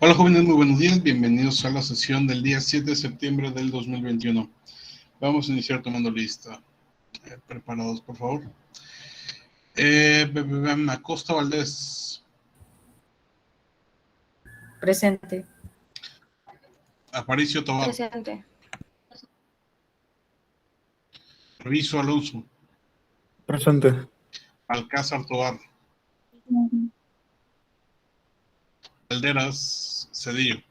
Hola jóvenes, muy buenos días, bienvenidos a la sesión del día 7 de septiembre del 2021. Vamos a iniciar tomando lista. Preparados, por favor. Acosta Valdés. Presente. Aparicio Tobar. Presente. Reviso Alonso. Presente. Alcázar Tobar. Calderas Cedillo.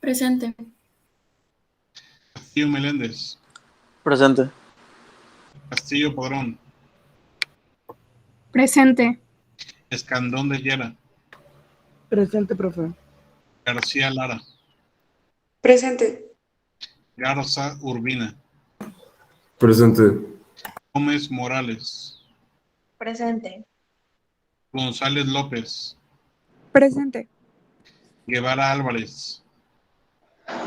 Presente. Castillo Meléndez. Presente. Castillo Padrón. Presente. Escandón de Llera. Presente, profe. García Lara. Presente. Garza Urbina. Presente. Gómez Morales. Presente. González López. Presente. Guevara Álvarez.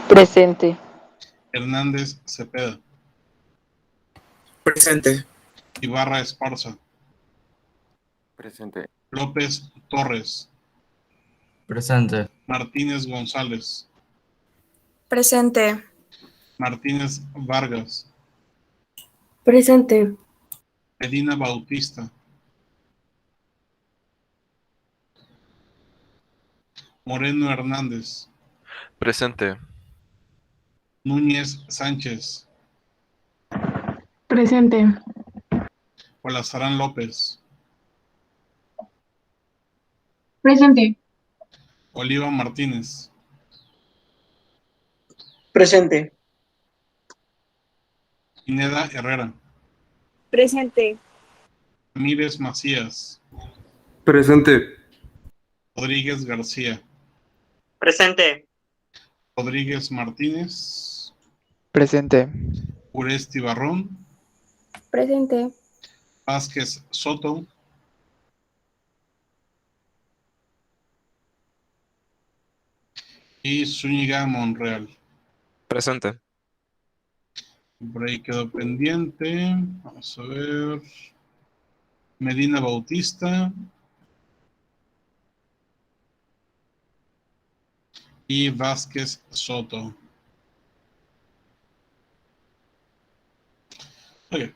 Presente. Hernández Cepeda. Presente. Ibarra Esparza. Presente. López Torres. Presente. Martínez González. Presente. Martínez Vargas. Presente. Medina Bautista. Moreno Hernández. Presente. Núñez Sánchez. Presente. Olazarán López. Presente. Oliva Martínez. Presente. Pineda Herrera. Presente. Ramírez Macías. Presente. Rodríguez García. Presente. Rodríguez Martínez. Presente. Uresti Barrón. Presente. Vázquez Soto. Y Zúñiga Monreal. Presente. Por ahí quedó pendiente. Vamos a ver. Medina Bautista. Y Vázquez Soto. Ok.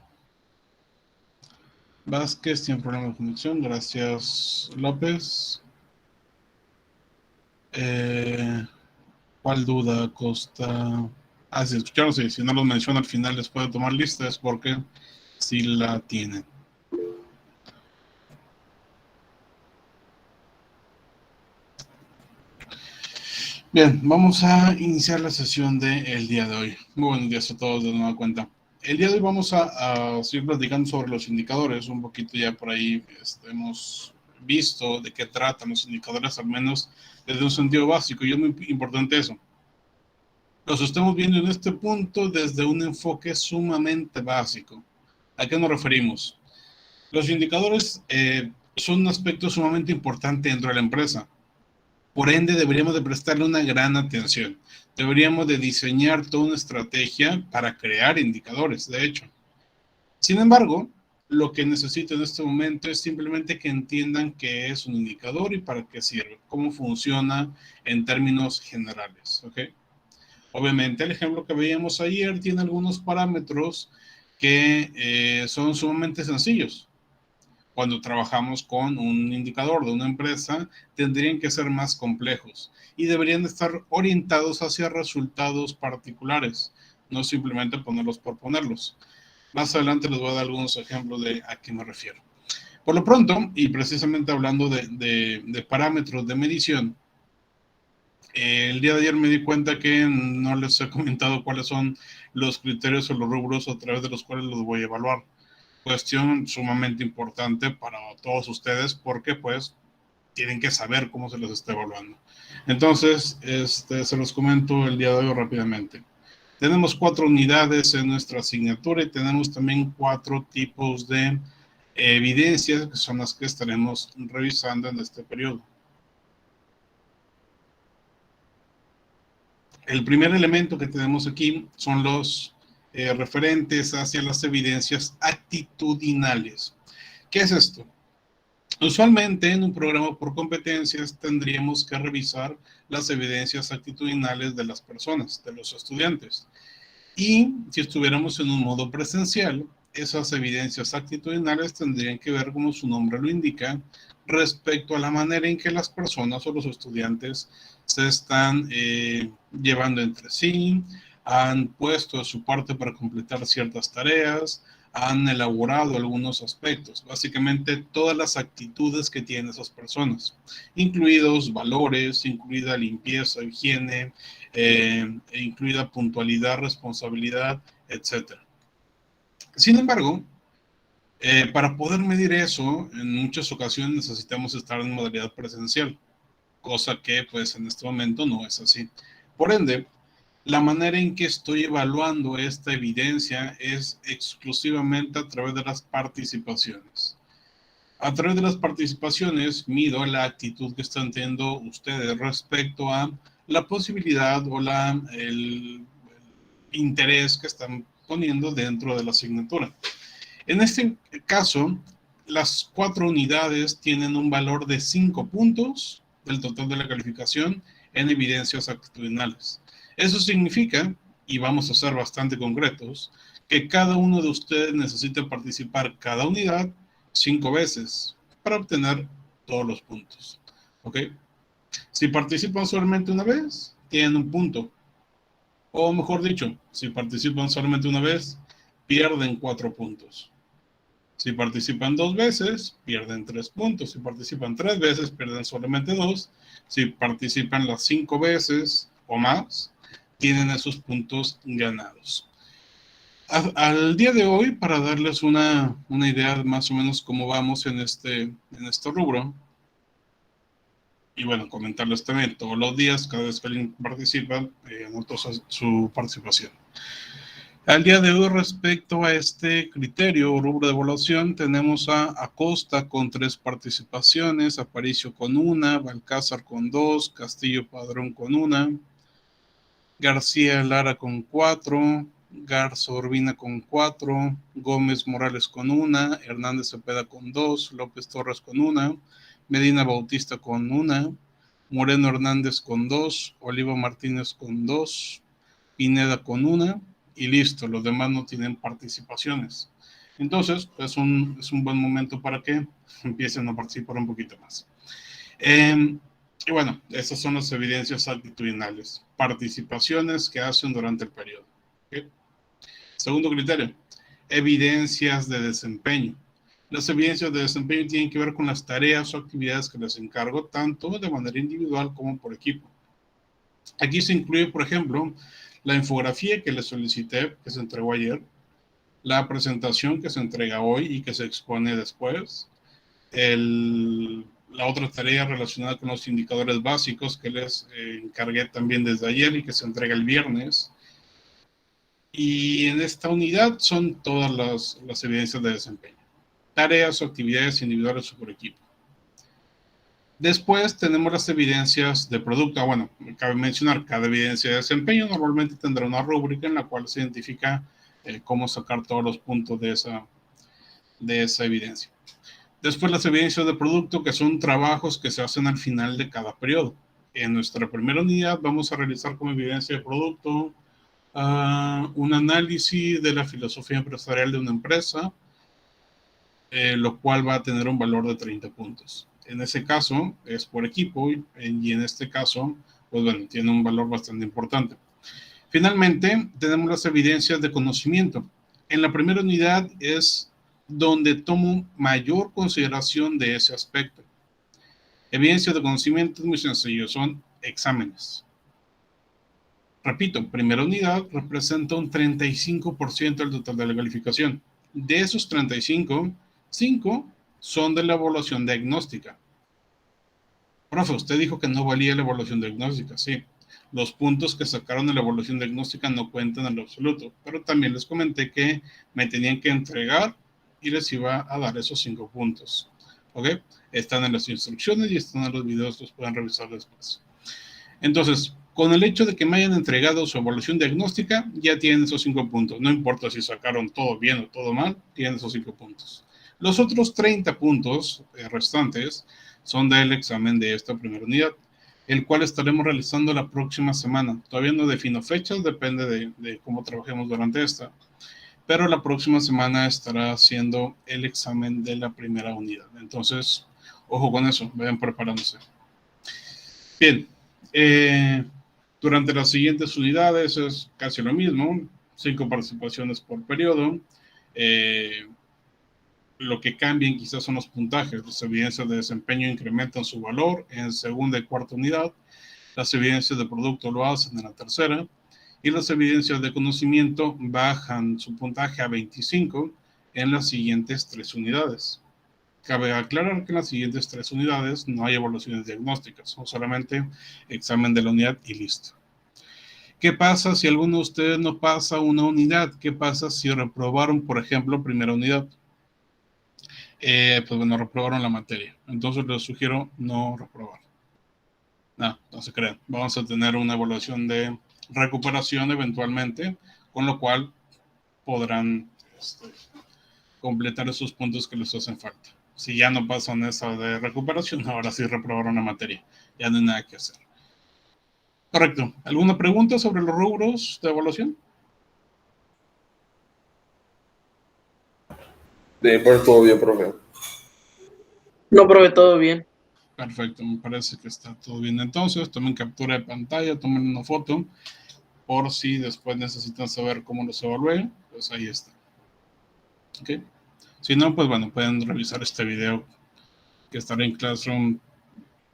Vázquez tiene problema de conexión. Gracias, López. ¿Cuál duda, Costa? Si escucharon, sí. Si no los menciona al final después de tomar lista es porque sí la tienen. Bien, vamos a iniciar la sesión del día de hoy. Muy buenos días a todos de nueva cuenta. El día de hoy vamos a seguir platicando sobre los indicadores. Un poquito ya por ahí hemos visto de qué tratan los indicadores, al menos desde un sentido básico, y es muy importante eso. Los estamos viendo en este punto desde un enfoque sumamente básico. ¿A qué nos referimos? Los indicadores son un aspecto sumamente importante dentro de la empresa. Por ende, deberíamos de prestarle una gran atención. Deberíamos de diseñar toda una estrategia para crear indicadores, de hecho. Sin embargo, lo que necesito en este momento es simplemente que entiendan qué es un indicador y para qué sirve, cómo funciona en términos generales, ¿ok? Obviamente, el ejemplo que veíamos ayer tiene algunos parámetros que son sumamente sencillos. Cuando trabajamos con un indicador de una empresa, tendrían que ser más complejos y deberían estar orientados hacia resultados particulares, no simplemente ponerlos por ponerlos. Más adelante les voy a dar algunos ejemplos de a qué me refiero. Por lo pronto, y precisamente hablando de parámetros de medición, el día de ayer me di cuenta que no les he comentado cuáles son los criterios o los rubros a través de los cuales los voy a evaluar. Cuestión sumamente importante para todos ustedes porque pues tienen que saber cómo se les está evaluando. Entonces, se los comento el día de hoy rápidamente. Tenemos 4 unidades en nuestra asignatura y tenemos también 4 tipos de evidencias que son las que estaremos revisando en este periodo. El primer elemento que tenemos aquí son los referentes hacia las evidencias actitudinales. ¿Qué es esto? Usualmente en un programa por competencias tendríamos que revisar las evidencias actitudinales de las personas, de los estudiantes. Y si estuviéramos en un modo presencial, esas evidencias actitudinales tendrían que ver, como su nombre lo indica, respecto a la manera en que las personas o los estudiantes se están llevando entre sí, han puesto de su parte para completar ciertas tareas, han elaborado algunos aspectos, básicamente todas las actitudes que tienen esas personas, incluidos valores, incluida limpieza, higiene, incluida puntualidad, responsabilidad, etc. Sin embargo, para poder medir eso, en muchas ocasiones necesitamos estar en modalidad presencial, cosa que pues en este momento no es así. Por ende, la manera en que estoy evaluando esta evidencia es exclusivamente a través de las participaciones. A través de las participaciones mido la actitud que están teniendo ustedes respecto a la posibilidad o el interés que están poniendo dentro de la asignatura. En este caso, las 4 unidades tienen un valor de 5 puntos del total de la calificación en evidencias actitudinales. Eso significa, y vamos a ser bastante concretos, que cada uno de ustedes necesita participar cada unidad 5 veces para obtener todos los puntos. ¿Ok? Si participan solamente una vez, tienen un punto. O mejor dicho, si participan solamente una vez, pierden 4 puntos. Si participan 2 veces, pierden 3 puntos. Si participan 3 veces, pierden solamente 2. Si participan las 5 veces o más, tienen esos puntos ganados. Al día de hoy, para darles una idea más o menos cómo vamos en este rubro, y bueno, comentarles también todos los días, cada vez que alguien participa, anoto su participación. Al día de hoy, respecto a este criterio o rubro de evaluación, tenemos a Acosta con 3 participaciones, Aparicio con 1, Balcázar con 2, Castillo Padrón con 1, García Lara con 4, Garza Urbina con 4, Gómez Morales con 1, Hernández Cepeda con 2, López Torres con 1, Medina Bautista con 1, Moreno Hernández con 2, Oliva Martínez con 2, Pineda con 1 y listo, los demás no tienen participaciones. Entonces, es un buen momento para que empiecen a participar un poquito más. Y bueno, esas son las evidencias actitudinales, participaciones que hacen durante el periodo. ¿Okay? Segundo criterio, evidencias de desempeño. Las evidencias de desempeño tienen que ver con las tareas o actividades que les encargo, tanto de manera individual como por equipo. Aquí se incluye, por ejemplo, la infografía que les solicité, que se entregó ayer, la presentación que se entrega hoy y que se expone después, la otra tarea relacionada con los indicadores básicos que les encargué también desde ayer y que se entrega el viernes. Y en esta unidad son todas las evidencias de desempeño. Tareas o actividades individuales o por equipo. Después tenemos las evidencias de producto. Bueno, cabe mencionar, cada evidencia de desempeño normalmente tendrá una rúbrica en la cual se identifica cómo sacar todos los puntos de esa evidencia. Después las evidencias de producto, que son trabajos que se hacen al final de cada periodo. En nuestra primera unidad vamos a realizar como evidencia de producto un análisis de la filosofía empresarial de una empresa, lo cual va a tener un valor de 30 puntos. En ese caso es por equipo y en este caso, pues bueno, tiene un valor bastante importante. Finalmente, tenemos las evidencias de conocimiento. En la primera unidad es donde tomo mayor consideración de ese aspecto. Evidencias de conocimiento es muy sencillo, son exámenes. Repito, primera unidad representa un 35% del total de la calificación. De esos 35, 5 son de la evaluación diagnóstica. Profe, usted dijo que no valía la evaluación diagnóstica. Sí, los puntos que sacaron de la evaluación diagnóstica no cuentan en lo absoluto, pero también les comenté que me tenían que entregar y les iba a dar esos 5 puntos. ¿Ok? Están en las instrucciones y están en los videos, los pueden revisar después. Entonces, con el hecho de que me hayan entregado su evaluación diagnóstica, ya tienen esos 5 puntos. No importa si sacaron todo bien o todo mal, tienen esos 5 puntos. Los otros 30 puntos restantes son del examen de esta primera unidad, el cual estaremos realizando la próxima semana. Todavía no defino fechas, depende de cómo trabajemos durante esta, pero la próxima semana estará haciendo el examen de la primera unidad. Entonces, ojo con eso, vayan preparándose. Bien, durante las siguientes unidades es casi lo mismo, 5 participaciones por periodo. Lo que cambian quizás son los puntajes. Las evidencias de desempeño incrementan su valor en segunda y cuarta unidad. Las evidencias de producto lo hacen en la tercera. Y las evidencias de conocimiento bajan su puntaje a 25 en las siguientes 3 unidades. Cabe aclarar que en las siguientes 3 unidades no hay evaluaciones diagnósticas, son solamente examen de la unidad y listo. ¿Qué pasa si alguno de ustedes no pasa una unidad? ¿Qué pasa si reprobaron, por ejemplo, primera unidad? Pues bueno, reprobaron la materia. Entonces les sugiero no reprobar. No se crean. Vamos a tener una evaluación de recuperación eventualmente, con lo cual podrán completar esos puntos que les hacen falta. Si ya no pasan esa de recuperación, ahora sí reprobaron la materia. Ya no hay nada que hacer. Correcto. ¿Alguna pregunta sobre los rubros de evaluación? De mi parte todo bien, profe. No, profe, todo bien. Perfecto, me parece que está todo bien. Entonces, tomen captura de pantalla, tomen una foto, por si después necesitan saber cómo los evalué, pues ahí está. ¿Ok? Si no, pues bueno, pueden revisar este video que estará en Classroom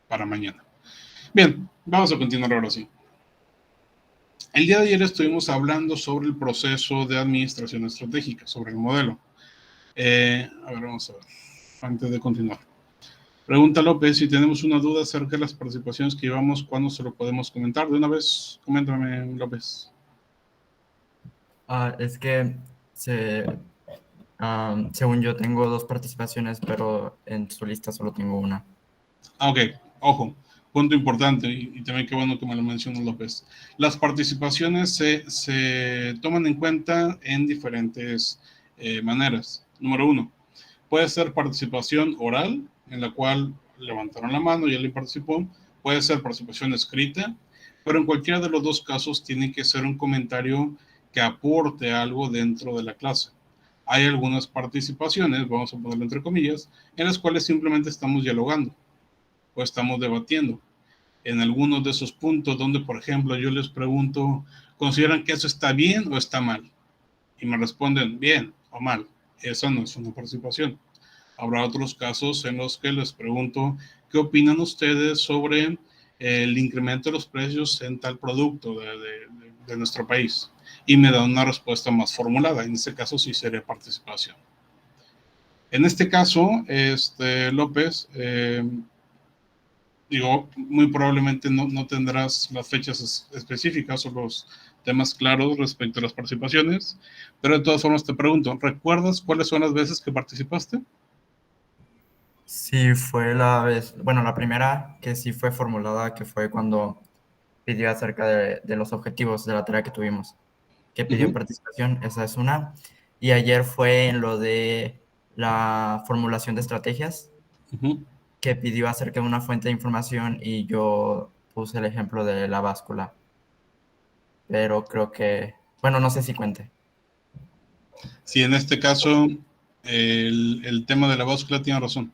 para mañana. Bien, vamos a continuar ahora sí. El día de ayer estuvimos hablando sobre el proceso de administración estratégica, sobre el modelo. A ver, vamos a ver, antes de continuar. Pregunta López, si tenemos una duda acerca de las participaciones que llevamos, ¿cuándo se lo podemos comentar? De una vez, coméntame, López. Es que según yo tengo 2 participaciones, pero en su lista solo tengo una. Ok, ojo, punto importante, y también qué bueno que me lo mencionó López. Las participaciones se toman en cuenta en diferentes maneras. Número 1, puede ser participación oral, en la cual levantaron la mano y alguien participó. Puede ser participación escrita, pero en cualquiera de los 2 casos tiene que ser un comentario que aporte algo dentro de la clase. Hay algunas participaciones, vamos a ponerlo entre comillas, en las cuales simplemente estamos dialogando o estamos debatiendo. En algunos de esos puntos donde, por ejemplo, yo les pregunto, ¿consideran que eso está bien o está mal? Y me responden bien o mal. Esa no es una participación. Habrá otros casos en los que les pregunto, ¿qué opinan ustedes sobre el incremento de los precios en tal producto de nuestro país? Y me dan una respuesta más formulada. En este caso sí sería participación. En este caso, López, digo, muy probablemente no tendrás las fechas específicas o los temas claros respecto a las participaciones, pero de todas formas te pregunto, ¿recuerdas cuáles son las veces que participaste? Sí, fue la vez, bueno, la primera que sí fue formulada, que fue cuando pidió acerca de los objetivos de la tarea que tuvimos, que pidió participación, esa es una. Y ayer fue en lo de la formulación de estrategias, que pidió acerca de una fuente de información y yo puse el ejemplo de la báscula. Pero creo que, bueno, no sé si cuente. Sí, en este caso, el tema de la báscula tiene razón.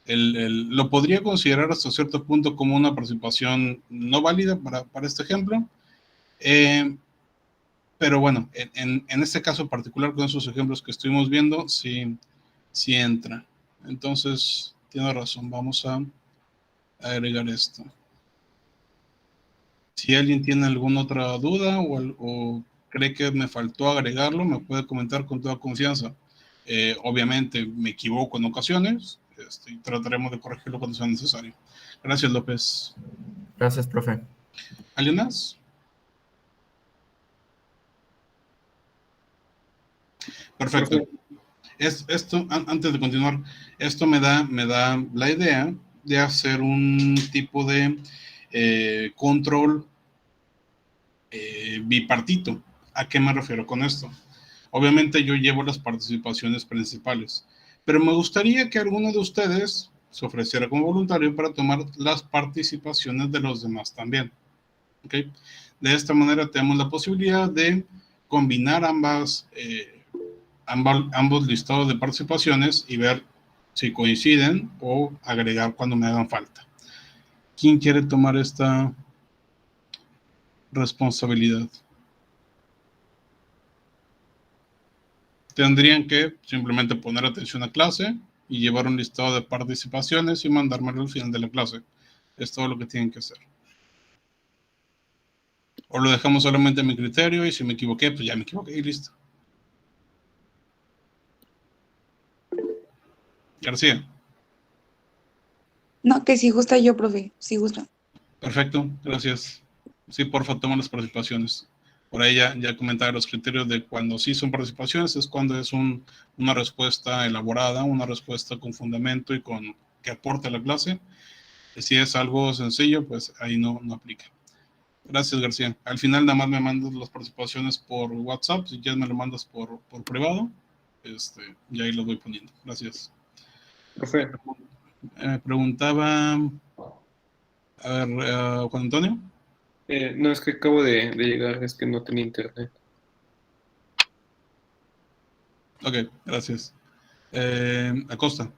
Lo podría considerar hasta cierto punto como una participación no válida para este ejemplo, pero bueno, en este caso particular con esos ejemplos que estuvimos viendo, sí entra. Entonces, tiene razón, vamos a agregar esto. Si alguien tiene alguna otra duda o cree que me faltó agregarlo, me puede comentar con toda confianza. Obviamente me equivoco en ocasiones y trataremos de corregirlo cuando sea necesario. Gracias, López. Gracias, profe. ¿Alguien más? Perfecto. Antes de continuar, esto me da la idea de hacer un tipo de control bipartito. ¿A qué me refiero con esto? Obviamente yo llevo las participaciones principales, Pero me gustaría que alguno de ustedes se ofreciera como voluntario para tomar las participaciones de los demás también. ¿Ok? De esta manera tenemos la posibilidad de combinar ambos listados de participaciones y ver si coinciden o agregar cuando me hagan falta. ¿Quién quiere tomar esta responsabilidad? Tendrían que simplemente poner atención a clase y llevar un listado de participaciones y mandármelo al final de la clase. Es todo lo que tienen que hacer. O lo dejamos solamente a mi criterio y si me equivoqué, pues ya me equivoqué y listo. García. No, que si gusta yo, profe, si gusta. Perfecto, gracias. Sí, porfa, toma las participaciones. Por ahí ya comentaba los criterios de cuando sí son participaciones, es cuando es una respuesta elaborada, una respuesta con fundamento y que aporte a la clase. Si es algo sencillo, pues ahí no aplica. Gracias, García. Al final nada más me mandas las participaciones por WhatsApp, si quieres me lo mandas por privado, y ahí lo voy poniendo. Gracias. Profe, Preguntaba, a ver, Juan Antonio. no, es que acabo de llegar, es que no tenía internet. Ok, gracias. Acosta.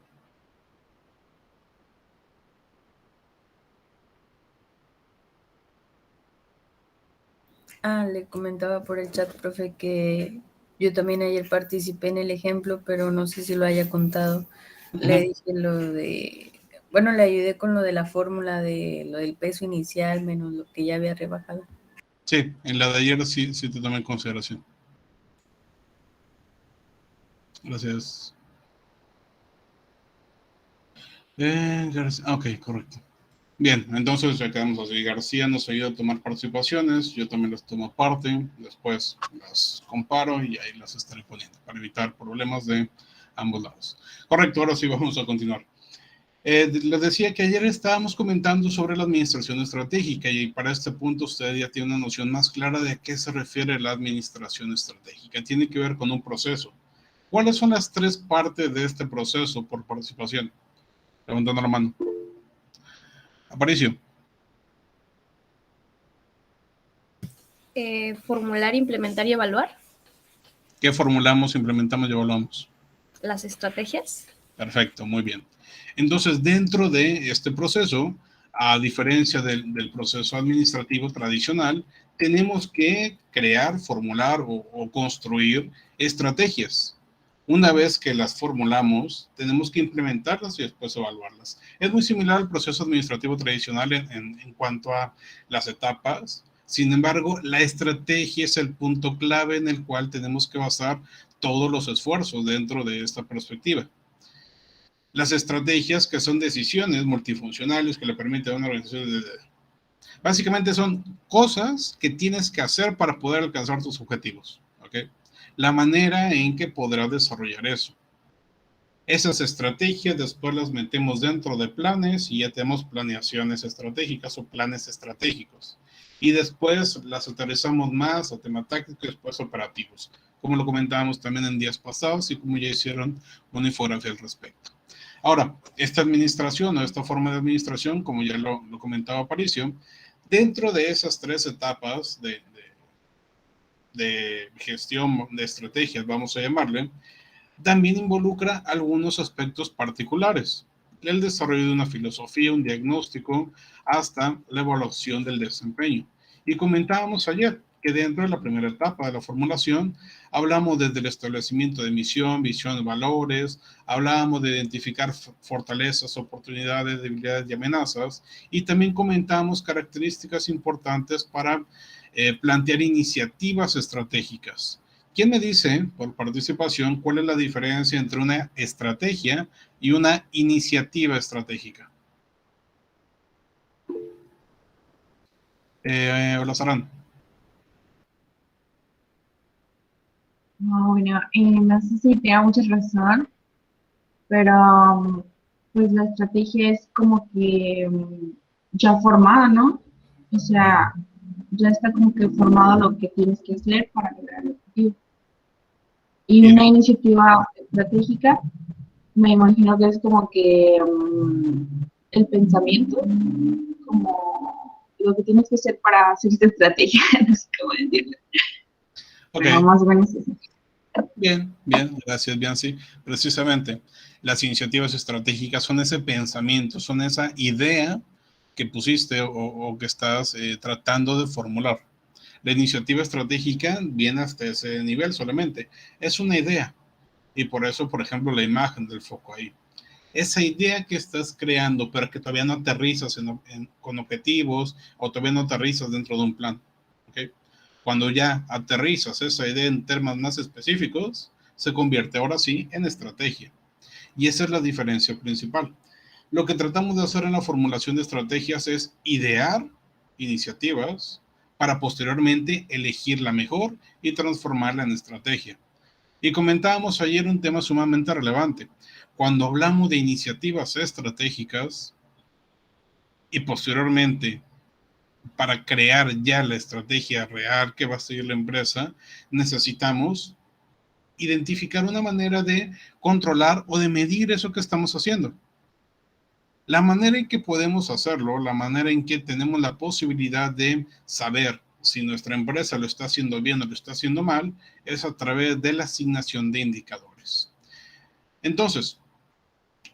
Le comentaba por el chat, profe, que yo también ayer participé en el ejemplo, pero no sé si lo haya contado. Le dije le ayudé con lo de la fórmula de lo del peso inicial menos lo que ya había rebajado. Sí, en la de ayer sí te tomé en consideración. Gracias. Ok, correcto. Bien, entonces ya quedamos así. García nos ayuda a tomar participaciones, yo también las tomo parte, después las comparo y ahí las estaré poniendo para evitar problemas de ambos lados. Correcto, ahora sí vamos a continuar. Les decía que ayer estábamos comentando sobre la administración estratégica y para este punto usted ya tiene una noción más clara de a qué se refiere la administración estratégica. Tiene que ver con un proceso. ¿Cuáles son las 3 partes de este proceso por participación? Levantando la mano. Aparicio. Formular, implementar y evaluar. ¿Qué formulamos, implementamos y evaluamos? Las estrategias. Perfecto, muy bien. Entonces, dentro de este proceso, a diferencia del proceso administrativo tradicional, tenemos que crear, formular o construir estrategias. Una vez que las formulamos, tenemos que implementarlas y después evaluarlas. Es muy similar al proceso administrativo tradicional en cuanto a las etapas. Sin embargo, la estrategia es el punto clave en el cual tenemos que basar todos los esfuerzos dentro de esta perspectiva. Las estrategias, que son decisiones multifuncionales que le permiten a una organización básicamente son cosas que tienes que hacer para poder alcanzar tus objetivos, ¿ok? La manera en que podrás desarrollar eso. Esas estrategias después las metemos dentro de planes y ya tenemos planeaciones estratégicas o planes estratégicos. Y después las aterrizamos más a tema táctico y después operativos, como lo comentábamos también en días pasados y como ya hicieron una infografía al respecto. Ahora, esta administración o esta forma de administración, como ya lo comentaba Aparicio, dentro de esas 3 etapas de gestión de estrategias, vamos a llamarle, también involucra algunos aspectos particulares. El desarrollo de una filosofía, un diagnóstico, hasta la evaluación del desempeño. Y comentábamos ayer que dentro de la primera etapa de la formulación hablamos desde el establecimiento de misión, visión, valores, hablábamos de identificar fortalezas, oportunidades, debilidades y amenazas, y también comentamos características importantes para plantear iniciativas estratégicas. ¿Quién me dice, por participación, cuál es la diferencia entre una estrategia y una iniciativa estratégica? Hola, Sarán. No, bueno, no sé si tenga mucha razón, pero pues la estrategia es como que ya formada, ¿no? O sea, ya está como que formado lo que tienes que hacer para lograr el objetivo. Y Bien. una iniciativa estratégica me imagino que es como que el pensamiento, como lo que tienes que hacer para hacer esta estrategia, no sé cómo decirlo. Ok, Pero más o menos eso. bien, gracias, Bianci. Precisamente, las iniciativas estratégicas son ese pensamiento, son esa idea que pusiste o que estás tratando de formular. La iniciativa estratégica viene hasta ese nivel solamente. Es una idea. Y por eso, por ejemplo, la imagen del foco ahí. Esa idea que estás creando, pero que todavía no aterrizas con objetivos o todavía no aterrizas dentro de un plan. ¿Okay? Cuando ya aterrizas esa idea en términos más específicos, se convierte ahora sí en estrategia. Y esa es la diferencia principal. Lo que tratamos de hacer en la formulación de estrategias es idear iniciativas para posteriormente elegir la mejor y transformarla en estrategia. Y comentábamos ayer un tema sumamente relevante. Cuando hablamos de iniciativas estratégicas y posteriormente para crear ya la estrategia real que va a seguir la empresa, necesitamos identificar una manera de controlar o de medir eso que estamos haciendo. La manera en que podemos hacerlo, la manera en que tenemos la posibilidad de saber si nuestra empresa lo está haciendo bien o lo está haciendo mal, es a través de la asignación de indicadores. Entonces,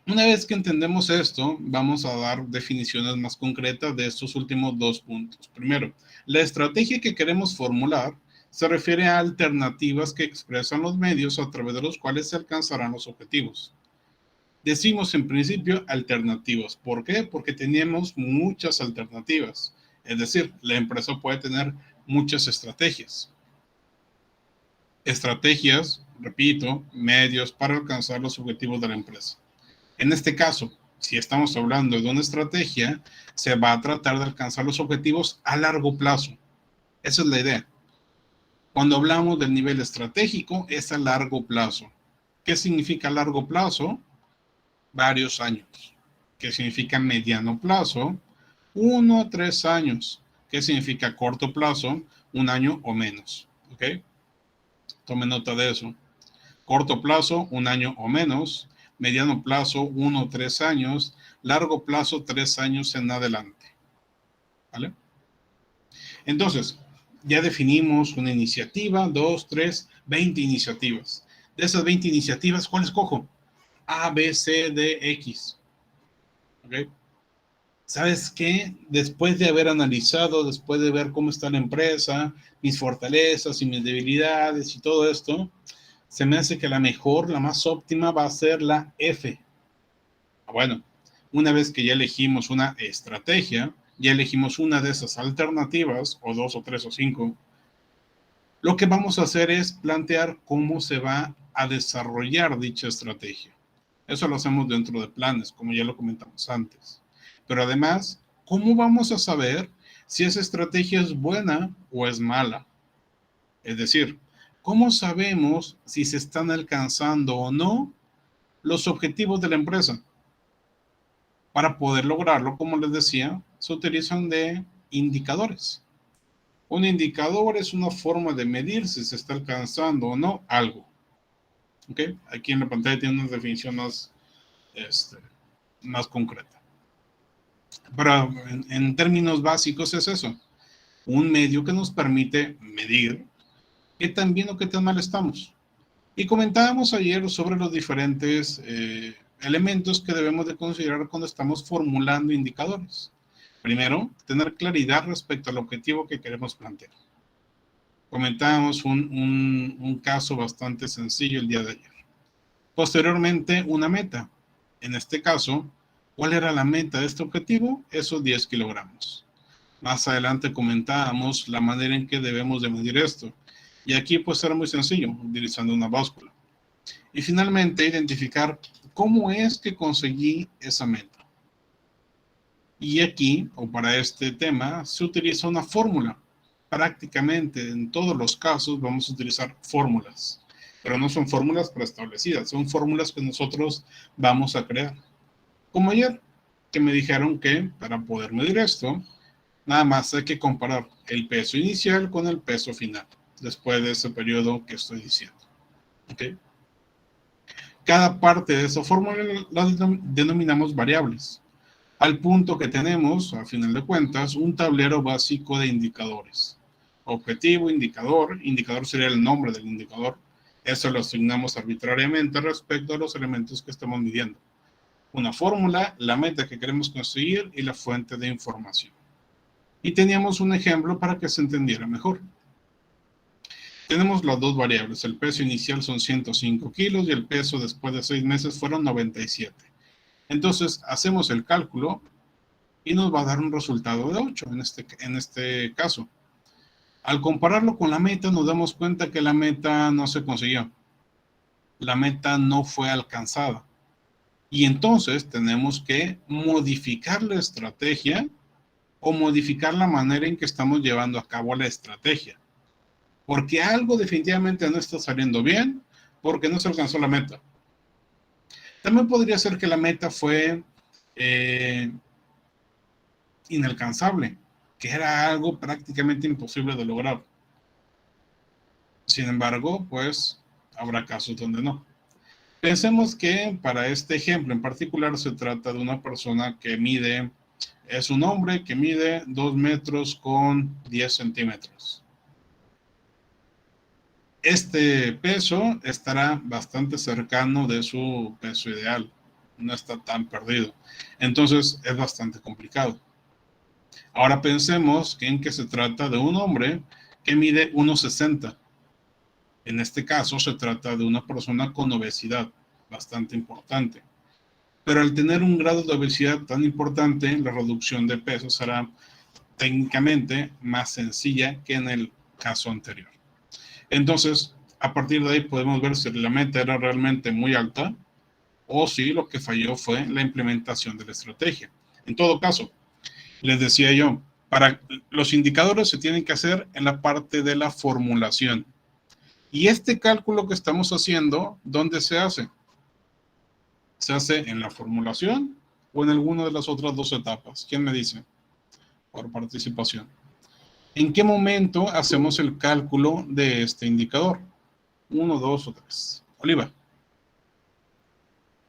una vez que entendemos esto, vamos a dar definiciones más concretas de estos últimos dos puntos. Primero, la estrategia que queremos formular se refiere a alternativas que expresan los medios a través de los cuales se alcanzarán los objetivos. Decimos en principio alternativas. ¿Por qué? Porque tenemos muchas alternativas. Es decir, la empresa puede tener muchas estrategias. Estrategias, repito, medios para alcanzar los objetivos de la empresa. En este caso, si estamos hablando de una estrategia, se va a tratar de alcanzar los objetivos a largo plazo. Esa es la idea. Cuando hablamos del nivel estratégico, es a largo plazo. ¿Qué significa largo plazo? Varios años. ¿Qué significa mediano plazo? 1 a 3 años. ¿Qué significa corto plazo? 1 año o menos. ¿Ok? Tome nota de eso. Corto plazo, 1 año o menos. Mediano plazo, 1 o 3 años. Largo plazo, 3 años en adelante. ¿Vale? Entonces, ya definimos una iniciativa, 2, 3, 20 iniciativas. De esas 20 iniciativas, ¿cuál escojo? A, B, C, D, X. ¿Ok? ¿Sabes qué? Después de haber analizado, después de ver cómo está la empresa, mis fortalezas y mis debilidades y todo esto, se me hace que la mejor, la más óptima va a ser la F. Bueno, una vez que ya elegimos una estrategia, ya elegimos una de esas alternativas, o 2 o 3 o 5, lo que vamos a hacer es plantear cómo se va a desarrollar dicha estrategia. Eso lo hacemos dentro de planes, como ya lo comentamos antes. Pero además, ¿cómo vamos a saber si esa estrategia es buena o es mala? Es decir, ¿cómo sabemos si se están alcanzando o no los objetivos de la empresa? Para poder lograrlo, como les decía, se utilizan de indicadores. Un indicador es una forma de medir si se está alcanzando o no algo. ¿Ok? Aquí en la pantalla tiene una definición más concreta. Pero en términos básicos es eso. Un medio que nos permite medir qué tan bien o qué tan mal estamos. Y comentábamos ayer sobre los diferentes elementos que debemos de considerar cuando estamos formulando indicadores. Primero, tener claridad respecto al objetivo que queremos plantear. Comentábamos un caso bastante sencillo el día de ayer. Posteriormente, una meta. En este caso, ¿cuál era la meta de este objetivo? Esos 10 kilogramos. Más adelante comentábamos la manera en que debemos de medir esto. Y aquí pues era muy sencillo, utilizando una báscula. Y finalmente, identificar cómo es que conseguí esa meta. Y aquí, o para este tema, se utiliza una fórmula. Prácticamente en todos los casos vamos a utilizar fórmulas. Pero no son fórmulas preestablecidas, son fórmulas que nosotros vamos a crear. Como ayer, que me dijeron que para poder medir esto, nada más hay que comparar el peso inicial con el peso final, después de ese periodo que estoy diciendo. ¿Okay? Cada parte de esa fórmula la denominamos variables, al punto que tenemos, a final de cuentas, un tablero básico de indicadores. Objetivo, indicador sería el nombre del indicador. Eso lo asignamos arbitrariamente respecto a los elementos que estamos midiendo. Una fórmula, la meta que queremos conseguir y la fuente de información. Y teníamos un ejemplo para que se entendiera mejor. Tenemos las dos variables. El peso inicial son 105 kilos y el peso después de 6 meses fueron 97. Entonces, hacemos el cálculo y nos va a dar un resultado de 8 en este caso. Al compararlo con la meta, nos damos cuenta que la meta no se consiguió. La meta no fue alcanzada. Y entonces tenemos que modificar la estrategia o modificar la manera en que estamos llevando a cabo la estrategia. Porque algo definitivamente no está saliendo bien, porque no se alcanzó la meta. También podría ser que la meta fue inalcanzable, que era algo prácticamente imposible de lograr. Sin embargo, pues habrá casos donde no. Pensemos que para este ejemplo en particular se trata de una persona que es un hombre que mide 2 metros con 10 centímetros. Este peso estará bastante cercano de su peso ideal, no está tan perdido. Entonces es bastante complicado. Ahora pensemos en que se trata de un hombre que mide 1,60. En este caso se trata de una persona con obesidad bastante importante. Pero al tener un grado de obesidad tan importante, la reducción de peso será técnicamente más sencilla que en el caso anterior. Entonces, a partir de ahí podemos ver si la meta era realmente muy alta o si lo que falló fue la implementación de la estrategia. En todo caso, les decía yo, para los indicadores se tienen que hacer en la parte de la formulación. Y este cálculo que estamos haciendo, ¿dónde se hace? ¿Se hace en la formulación o en alguna de las otras dos etapas? ¿Quién me dice? Por participación. ¿En qué momento hacemos el cálculo de este indicador? 1, 2 o 3. Oliva.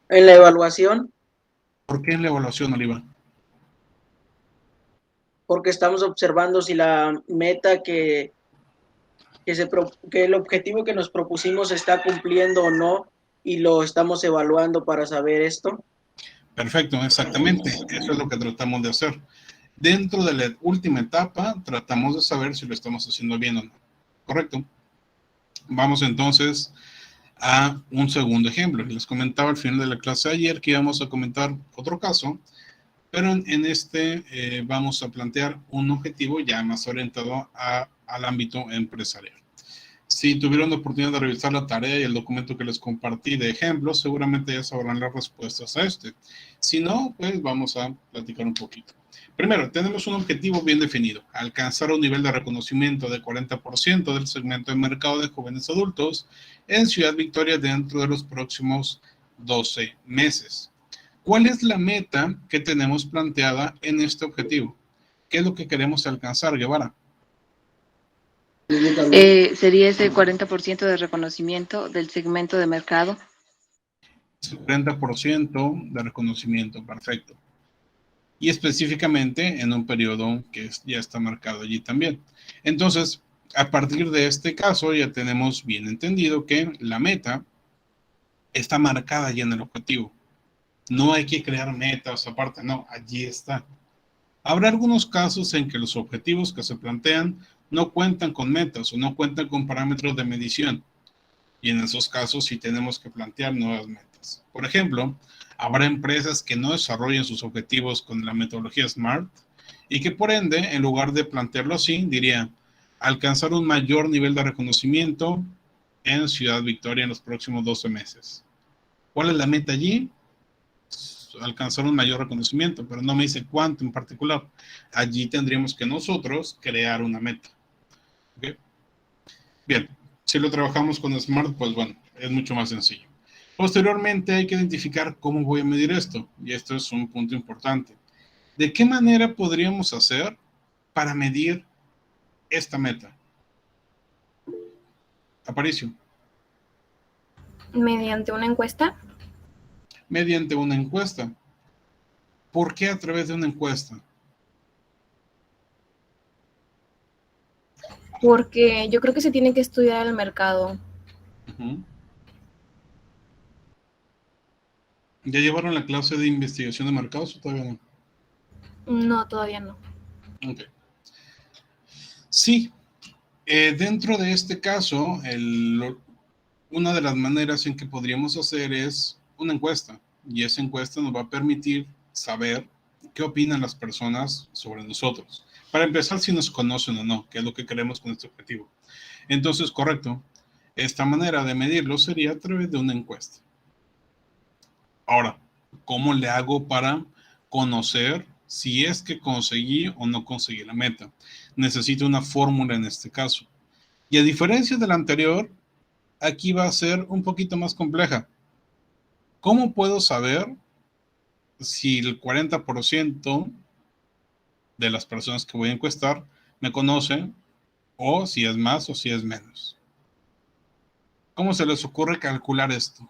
En la evaluación, ¿Por qué en la evaluación, Oliva? porque estamos observando si la meta que el objetivo que nos propusimos se está cumpliendo o no, y lo estamos evaluando para saber esto. Perfecto, exactamente. Eso es lo que tratamos de hacer. Dentro de la última etapa, tratamos de saber si lo estamos haciendo bien o no. ¿Correcto? Vamos entonces a un segundo ejemplo. Les comentaba al final de la clase de ayer que íbamos a comentar otro caso, pero en este vamos a plantear un objetivo ya más orientado al ámbito empresarial. Si tuvieron la oportunidad de revisar la tarea y el documento que les compartí de ejemplos, seguramente ya sabrán las respuestas a este. Si no, pues vamos a platicar un poquito. Primero, tenemos un objetivo bien definido: alcanzar un nivel de reconocimiento de 40% del segmento de mercado de jóvenes adultos en Ciudad Victoria dentro de los próximos 12 meses. ¿Cuál es la meta que tenemos planteada en este objetivo? ¿Qué es lo que queremos alcanzar, Guevara? Sería ese 40% de reconocimiento del segmento de mercado. 40% de reconocimiento, perfecto. Y específicamente en un periodo que ya está marcado allí también. Entonces, a partir de este caso ya tenemos bien entendido que la meta está marcada ya en el objetivo. No hay que crear metas aparte, no, allí está. Habrá algunos casos en que los objetivos que se plantean no cuentan con metas o no cuentan con parámetros de medición. Y en esos casos sí tenemos que plantear nuevas metas. Por ejemplo, habrá empresas que no desarrollen sus objetivos con la metodología SMART y que por ende, en lugar de plantearlo así, diría alcanzar un mayor nivel de reconocimiento en Ciudad Victoria en los próximos 12 meses. ¿Cuál es la meta allí? Alcanzar un mayor reconocimiento, pero no me dice cuánto en particular. Allí tendríamos que nosotros crear una meta. ¿Okay? Bien, si lo trabajamos con SMART, pues bueno, es mucho más sencillo. Posteriormente hay que identificar cómo voy a medir esto, y esto es un punto importante. ¿De qué manera podríamos hacer para medir esta meta? Aparicio. Mediante una encuesta. Mediante una encuesta. ¿Por qué a través de una encuesta? Porque yo creo que se tiene que estudiar el mercado. Ujú. ¿Ya llevaron la clase de investigación de mercados o todavía no? No, todavía no. Ok. Sí, dentro de este caso, una de las maneras en que podríamos hacer es una encuesta, y esa encuesta nos va a permitir saber qué opinan las personas sobre nosotros. Para empezar, si nos conocen o no, que es lo que queremos con este objetivo. Entonces, correcto, esta manera de medirlo sería a través de una encuesta. Ahora, ¿cómo le hago para conocer si es que conseguí o no conseguí la meta? Necesito una fórmula en este caso. Y a diferencia de la anterior, aquí va a ser un poquito más compleja. ¿Cómo puedo saber si el 40% de las personas que voy a encuestar me conocen, o si es más o si es menos? ¿Cómo se les ocurre calcular esto?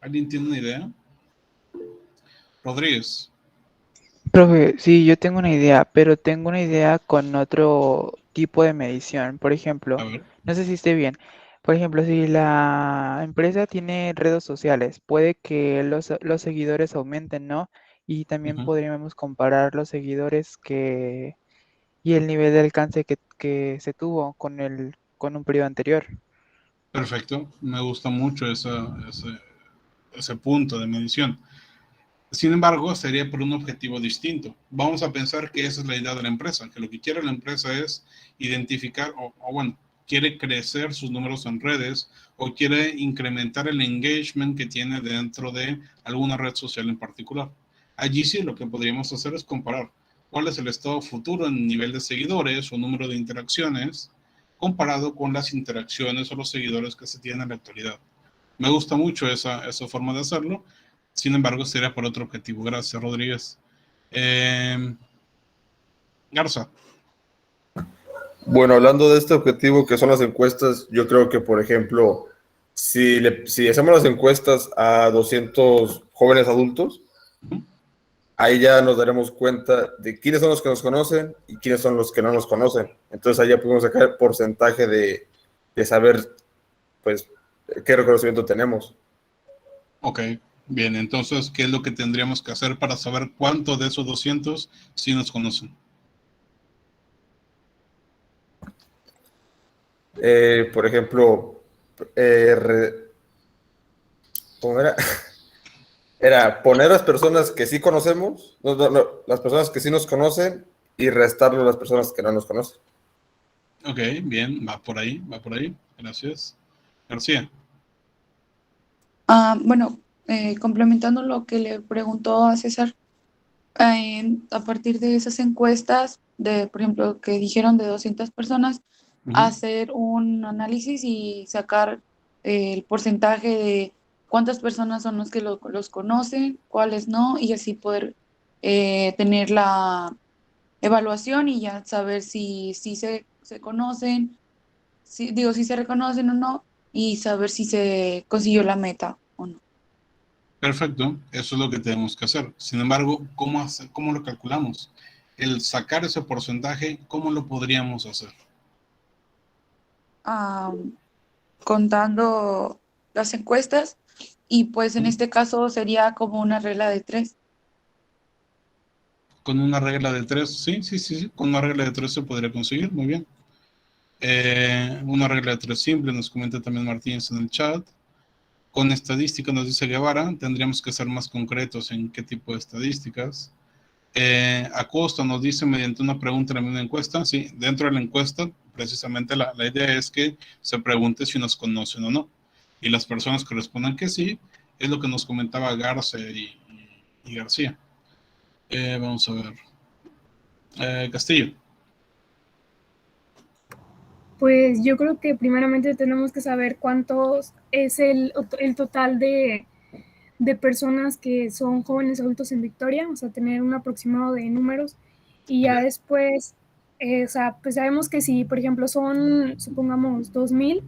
¿Alguien tiene una idea? Rodríguez. Profe, sí, yo tengo una idea, pero tengo una idea con otro tipo de medición. Por ejemplo, A ver. no sé si esté bien. Por ejemplo, si la empresa tiene redes sociales, puede que los seguidores aumenten, ¿no? Y también podríamos comparar los seguidores y el nivel de alcance que se tuvo con un periodo anterior. Perfecto, me gusta mucho ese punto de medición. Sin embargo, sería por un objetivo distinto. Vamos a pensar que esa es la idea de la empresa, que lo que quiere la empresa es identificar, o bueno, quiere crecer sus números en redes, o quiere incrementar el engagement que tiene dentro de alguna red social en particular. Allí sí lo que podríamos hacer es comparar cuál es el estado futuro en nivel de seguidores o número de interacciones comparado con las interacciones o los seguidores que se tienen en la actualidad. Me gusta mucho esa forma de hacerlo. Sin embargo, sería por otro objetivo. Gracias, Rodríguez. Garza. Bueno, hablando de este objetivo que son las encuestas, yo creo que, por ejemplo, si hacemos las encuestas a 200 jóvenes adultos, ahí ya nos daremos cuenta de quiénes son los que nos conocen y quiénes son los que no nos conocen. Entonces ahí ya podemos sacar el porcentaje de saber, pues, qué reconocimiento tenemos. Ok, bien. Entonces, ¿qué es lo que tendríamos que hacer para saber cuánto de esos 200 sí nos conocen? Por ejemplo, ¿cómo era? Era poner las personas que sí conocemos, las personas que sí nos conocen, y restarlo a las personas que no nos conocen. Ok, bien, va por ahí. Gracias. García. Bueno, complementando lo que le preguntó a César, a partir de esas encuestas, por ejemplo, que dijeron de 200 personas, hacer un análisis y sacar el porcentaje de cuántas personas son los que los conocen, cuáles no, y así poder tener la evaluación y ya saber si se conocen, si se reconocen o no, y saber si se consiguió la meta o no. Perfecto, eso es lo que tenemos que hacer. Sin embargo, ¿cómo lo calculamos? El sacar ese porcentaje, ¿cómo lo podríamos hacer? Contando las encuestas, y pues en este caso sería como una regla de 3. Con una regla de 3, sí, con una regla de 3 se podría conseguir, muy bien. Una regla de 3 simple, nos comenta también Martínez en el chat. Con estadística, nos dice Guevara, tendríamos que ser más concretos en qué tipo de estadísticas. Acosta nos dice mediante una pregunta en una encuesta. Sí, dentro de la encuesta, precisamente la idea es que se pregunte si nos conocen o no. Y las personas que respondan que sí, es lo que nos comentaba Garza y García. Vamos a ver. Castillo. Pues yo creo que primeramente tenemos que saber cuántos es el total de personas que son jóvenes adultos en Victoria, o sea, tener un aproximado de números, y ya después, o sea, pues sabemos que si, por ejemplo, son, supongamos, 2,000,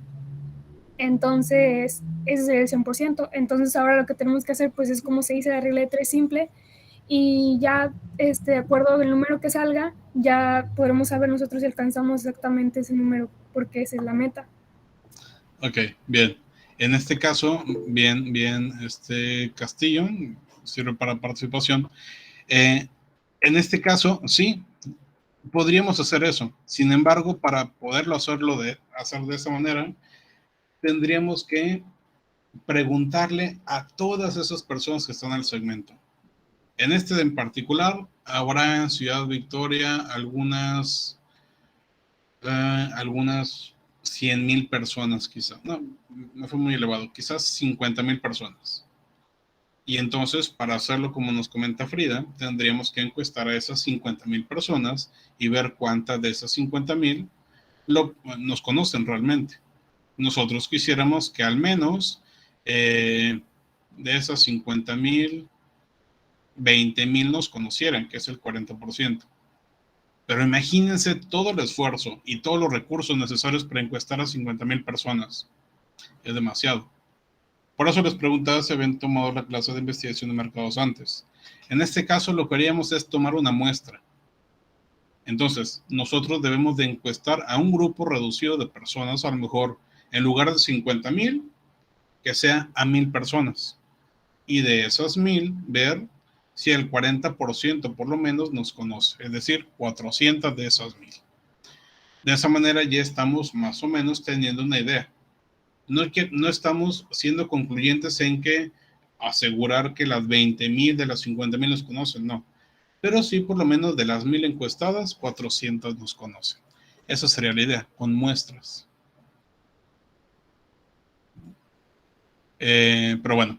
Entonces, ese sería el 100%. Entonces, ahora lo que tenemos que hacer, pues, es como se dice la regla de 3 simple, y ya, de acuerdo al número que salga, ya podremos saber nosotros si alcanzamos exactamente ese número, porque esa es la meta. Ok, bien. En este caso, bien, Castillo, sirve para participación. En este caso, sí, podríamos hacer eso. Sin embargo, para poderlo hacer de esa manera, tendríamos que preguntarle a todas esas personas que están en el segmento. En en particular, habrá en Ciudad Victoria algunas 100,000 personas quizás. No fue muy elevado, quizás 50,000 personas. Y entonces, para hacerlo como nos comenta Frida, tendríamos que encuestar a esas 50,000 personas y ver cuántas de esas 50,000 nos conocen realmente. Nosotros quisiéramos que al menos de esas 50,000, 20,000 nos conocieran, que es el 40%. Pero imagínense todo el esfuerzo y todos los recursos necesarios para encuestar a 50,000 personas. Es demasiado. Por eso les preguntaba si habían tomado la clase de investigación de mercados antes. En este caso, lo que haríamos es tomar una muestra. Entonces, nosotros debemos de encuestar a un grupo reducido de personas, a lo mejor en lugar de 50,000, que sea a 1,000 personas. Y de esas 1,000, ver si el 40% por lo menos nos conoce, es decir, 400 de esas 1,000. De esa manera ya estamos más o menos teniendo una idea. No estamos siendo concluyentes en que asegurar que las 20,000 de las 50,000 nos conocen, no. Pero sí, por lo menos de las 1,000 encuestadas, 400 nos conocen. Esa sería la idea, con muestras. Pero bueno,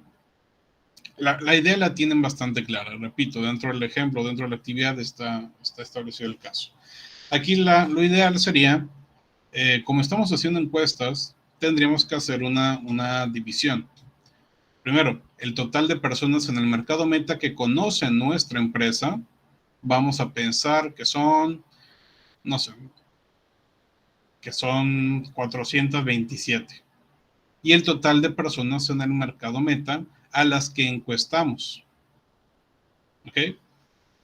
la idea la tienen bastante clara. Repito, dentro del ejemplo, dentro de la actividad está establecido el caso. Aquí lo ideal sería, como estamos haciendo encuestas, tendríamos que hacer una división. Primero, el total de personas en el mercado meta que conocen nuestra empresa, vamos a pensar que son, no sé, que son 427. Y el total de personas en el mercado meta a las que encuestamos. ¿Ok?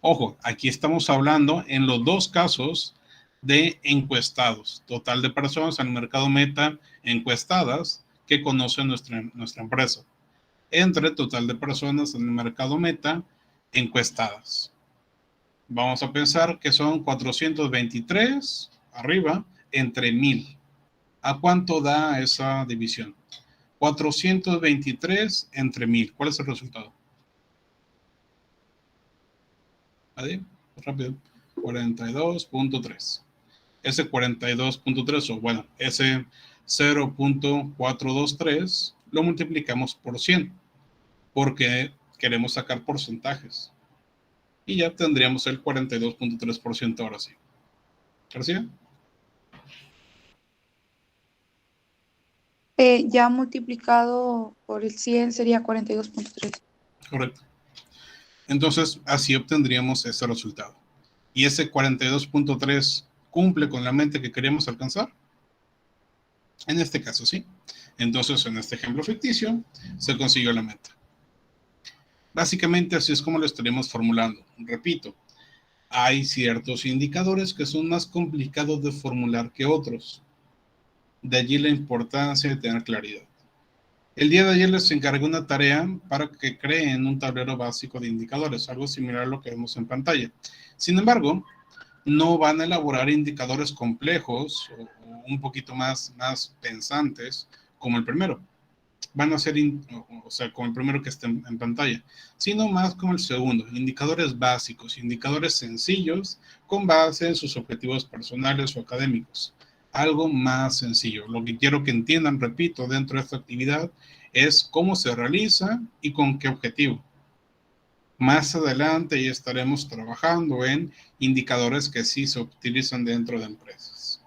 Ojo, aquí estamos hablando en los dos casos de encuestados. Total de personas en el mercado meta encuestadas que conocen nuestra empresa. Entre total de personas en el mercado meta encuestadas. Vamos a pensar que son 423 arriba entre 1,000. ¿A cuánto da esa división? 423 entre 1,000. ¿Cuál es el resultado? ¿Vale? Rápido. 42.3. Ese 42.3, o bueno, ese 0.423 lo multiplicamos por 100, porque queremos sacar porcentajes. Y ya tendríamos el 42.3% ahora sí. ¿García? Ya multiplicado por el 100 sería 42.3. Correcto. Entonces, así obtendríamos ese resultado. ¿Y ese 42.3 cumple con la meta que queríamos alcanzar? En este caso, sí. Entonces, en este ejemplo ficticio, se consiguió la meta. Básicamente, así es como lo estaríamos formulando. Repito, hay ciertos indicadores que son más complicados de formular que otros. De allí la importancia de tener claridad. El día de ayer les encargué una tarea para que creen un tablero básico de indicadores, algo similar a lo que vemos en pantalla. Sin embargo, no van a elaborar indicadores complejos o un poquito más pensantes como el primero. Van a ser, como el primero que esté en pantalla, sino más como el segundo, indicadores básicos, indicadores sencillos con base en sus objetivos personales o académicos. Algo más sencillo. Lo que quiero que entiendan, repito, dentro de esta actividad es cómo se realiza y con qué objetivo. Más adelante ya estaremos trabajando en indicadores que sí se utilizan dentro de empresas.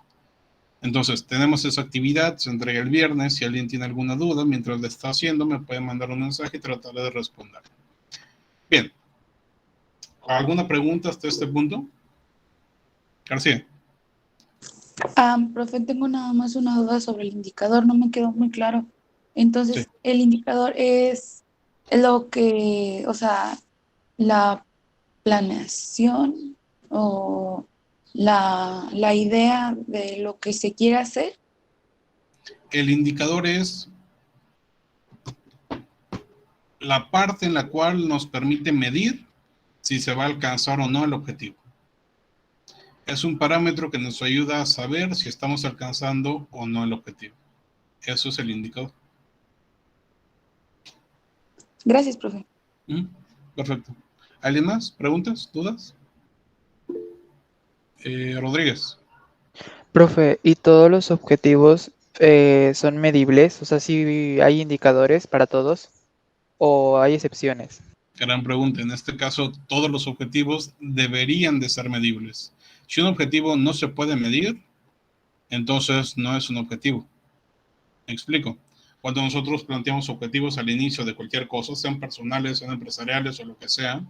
Entonces, tenemos esa actividad, se entrega el viernes. Si alguien tiene alguna duda mientras la está haciendo, me puede mandar un mensaje y trataré de responder. Bien. ¿Alguna pregunta hasta este punto? García. Profe, tengo nada más una duda sobre el indicador, no me quedó muy claro. Entonces, el indicador es lo que, o sea, la planeación o la idea de lo que se quiere hacer. El indicador es la parte en la cual nos permite medir si se va a alcanzar o no el objetivo. Es un parámetro que nos ayuda a saber si estamos alcanzando o no el objetivo. Eso es el indicador. Gracias, profe. Perfecto. ¿Alguien más? ¿Preguntas? ¿Dudas? Rodríguez. Profe, ¿y todos los objetivos son medibles? O sea, ¿sí hay indicadores para todos o hay excepciones? Gran pregunta. En este caso, todos los objetivos deberían de ser medibles. Si un objetivo no se puede medir, entonces no es un objetivo. ¿Me explico? Cuando nosotros planteamos objetivos al inicio de cualquier cosa, sean personales, sean empresariales o lo que sea,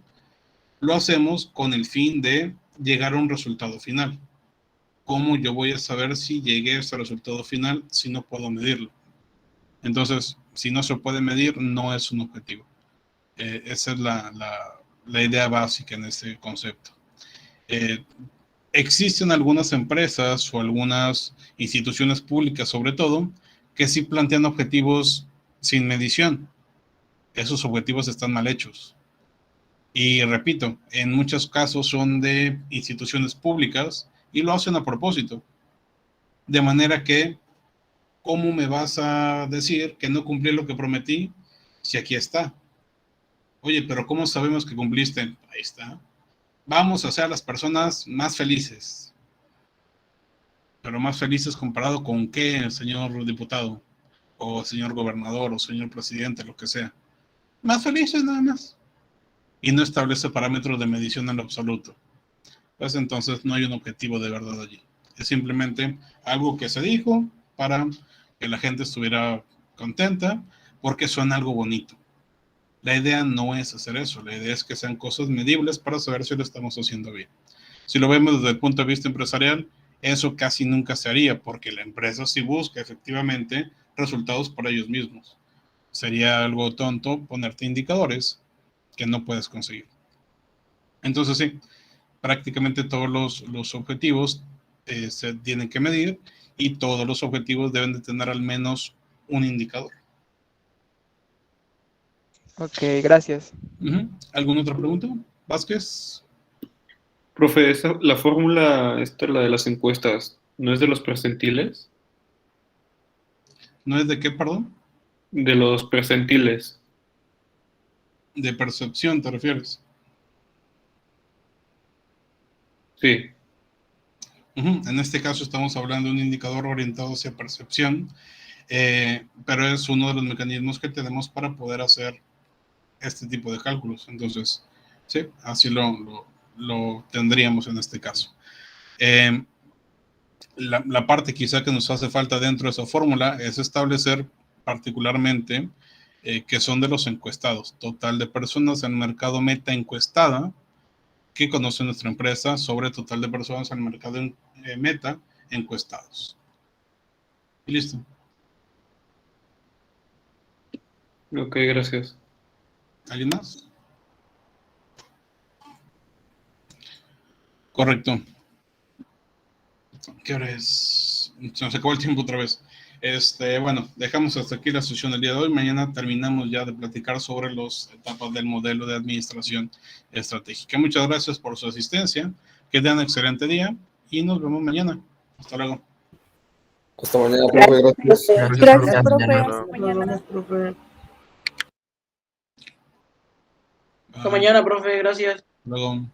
lo hacemos con el fin de llegar a un resultado final. ¿Cómo yo voy a saber si llegué a ese resultado final si no puedo medirlo? Entonces, si no se puede medir, no es un objetivo. Esa es la idea básica en este concepto. Existen algunas empresas o algunas instituciones públicas, sobre todo, que sí plantean objetivos sin medición. Esos objetivos están mal hechos. Y repito, en muchos casos son de instituciones públicas y lo hacen a propósito. De manera que, ¿cómo me vas a decir que no cumplí lo que prometí si aquí está? Oye, pero ¿cómo sabemos que cumpliste? Ahí está. Vamos a hacer a las personas más felices. Pero más felices comparado con qué, señor diputado, o señor gobernador, o señor presidente, lo que sea. Más felices nada más. Y no establece parámetros de medición en lo absoluto. Pues entonces no hay un objetivo de verdad allí. Es simplemente algo que se dijo para que la gente estuviera contenta porque suena algo bonito. La idea no es hacer eso. La idea es que sean cosas medibles para saber si lo estamos haciendo bien. Si lo vemos desde el punto de vista empresarial, eso casi nunca se haría porque la empresa sí busca efectivamente resultados para ellos mismos. Sería algo tonto ponerte indicadores que no puedes conseguir. Entonces sí, prácticamente todos los objetivos se tienen que medir y todos los objetivos deben de tener al menos un indicador. Ok, gracias. ¿Alguna otra pregunta? Vázquez. Profe, la fórmula, la de las encuestas, ¿no es de los percentiles? ¿No es de qué, perdón? De los percentiles. ¿De percepción te refieres? Sí. En este caso estamos hablando de un indicador orientado hacia percepción, pero es uno de los mecanismos que tenemos para poder hacer este tipo de cálculos. Entonces, sí, así lo tendríamos en este caso. La parte quizá que nos hace falta dentro de esa fórmula es establecer particularmente que son de los encuestados, total de personas en el mercado meta encuestada que conoce nuestra empresa sobre total de personas en el mercado meta encuestados. Y listo. Ok, gracias. ¿Alguien más? Correcto. ¿Qué hora es? Se nos acabó el tiempo otra vez. Bueno, dejamos hasta aquí la sesión del día de hoy. Mañana terminamos ya de platicar sobre las etapas del modelo de administración estratégica. Muchas gracias por su asistencia. Que tengan un excelente día y nos vemos mañana. Hasta luego. Hasta mañana, profe. Gracias. Gracias, profe. Hasta mañana. Hasta mañana, profe. Gracias. Hasta luego.